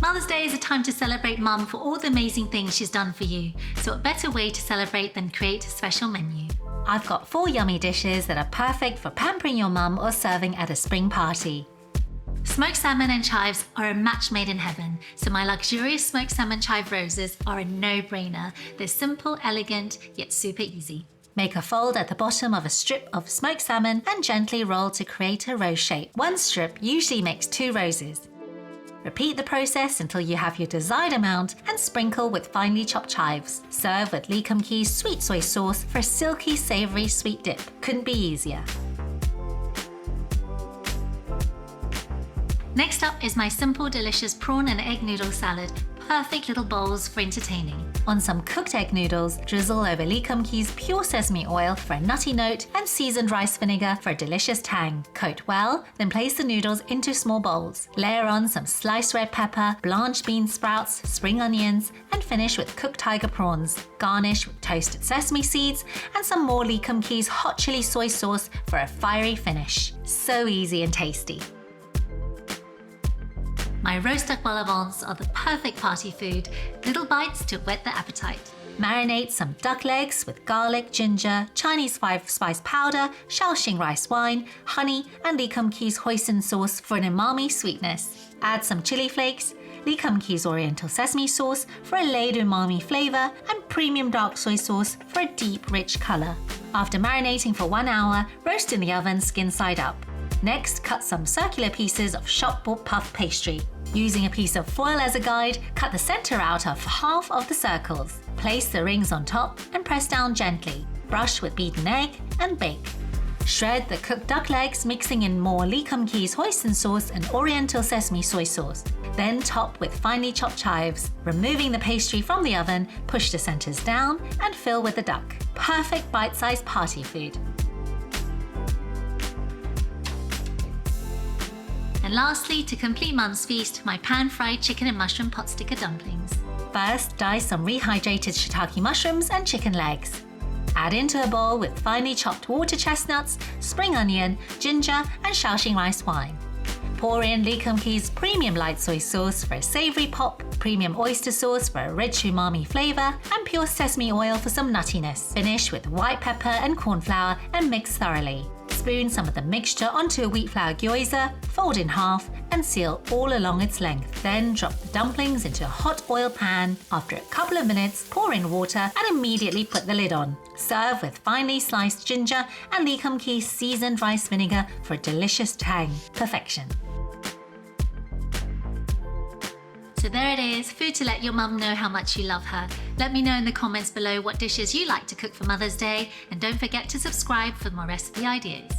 Mother's Day is a time to celebrate Mum for all the amazing things she's done for you. So what better way to celebrate than create a special menu? I've got 4 yummy dishes that are perfect for pampering your mum or serving at a spring party. Smoked salmon and chives are a match made in heaven, so my luxurious smoked salmon chive roses are a no-brainer. They're simple, elegant, yet super easy. Make a fold at the bottom of a strip of smoked salmon and gently roll to create a rose shape. 1 strip usually makes 2 roses. Repeat the process until you have your desired amount and sprinkle with finely chopped chives. Serve with Lee Kum-Kee's sweet soy sauce for a silky, savory sweet dip. Couldn't be easier. Next up is my simple, delicious prawn and egg noodle salad. Perfect little bowls for entertaining. On some cooked egg noodles, drizzle over Lee Kum-Kee's pure sesame oil for a nutty note and seasoned rice vinegar for a delicious tang. Coat well, then place the noodles into small bowls. Layer on some sliced red pepper, blanched bean sprouts, spring onions, and finish with cooked tiger prawns. Garnish with toasted sesame seeds and some more Lee Kum-Kee's hot chili soy sauce for a fiery finish. So easy and tasty. My roast duck vol au vents are the perfect party food, little bites to whet the appetite. Marinate some duck legs with garlic, ginger, Chinese 5-spice powder, Shaoxing rice wine, honey, and Lee Kum-Kee's hoisin sauce for an umami sweetness. Add some chili flakes, Lee Kum-Kee's oriental sesame sauce for a layered umami flavor, and premium dark soy sauce for a deep, rich color. After marinating for 1 hour, roast in the oven skin side up. Next, cut some circular pieces of shop-bought puff pastry. Using a piece of foil as a guide, cut the center out of half of the circles. Place the rings on top and press down gently. Brush with beaten egg and bake. Shred the cooked duck legs, mixing in more Lee Kum-Kee's hoisin sauce and oriental sesame soy sauce. Then top with finely chopped chives. Removing the pastry from the oven, push the centers down and fill with the duck. Perfect bite-sized party food. And lastly, to complete Mum's feast, my pan-fried chicken and mushroom pot sticker dumplings. First, dice some rehydrated shiitake mushrooms and chicken legs. Add into a bowl with finely chopped water chestnuts, spring onion, ginger, and Shaoxing rice wine. Pour in Lee Kum-Kee's premium light soy sauce for a savory pop, premium oyster sauce for a rich umami flavor, and pure sesame oil for some nuttiness. Finish with white pepper and corn flour and mix thoroughly. Spoon some of the mixture onto a wheat flour gyoza, fold in half, and seal all along its length. Then drop the dumplings into a hot oil pan. After a couple of minutes, pour in water and immediately put the lid on. Serve with finely sliced ginger and Lee Kum-Kee's seasoned rice vinegar for a delicious tang. Perfection. So there it is, food to let your mum know how much you love her. Let me know in the comments below what dishes you like to cook for Mother's Day, and don't forget to subscribe for more recipe ideas.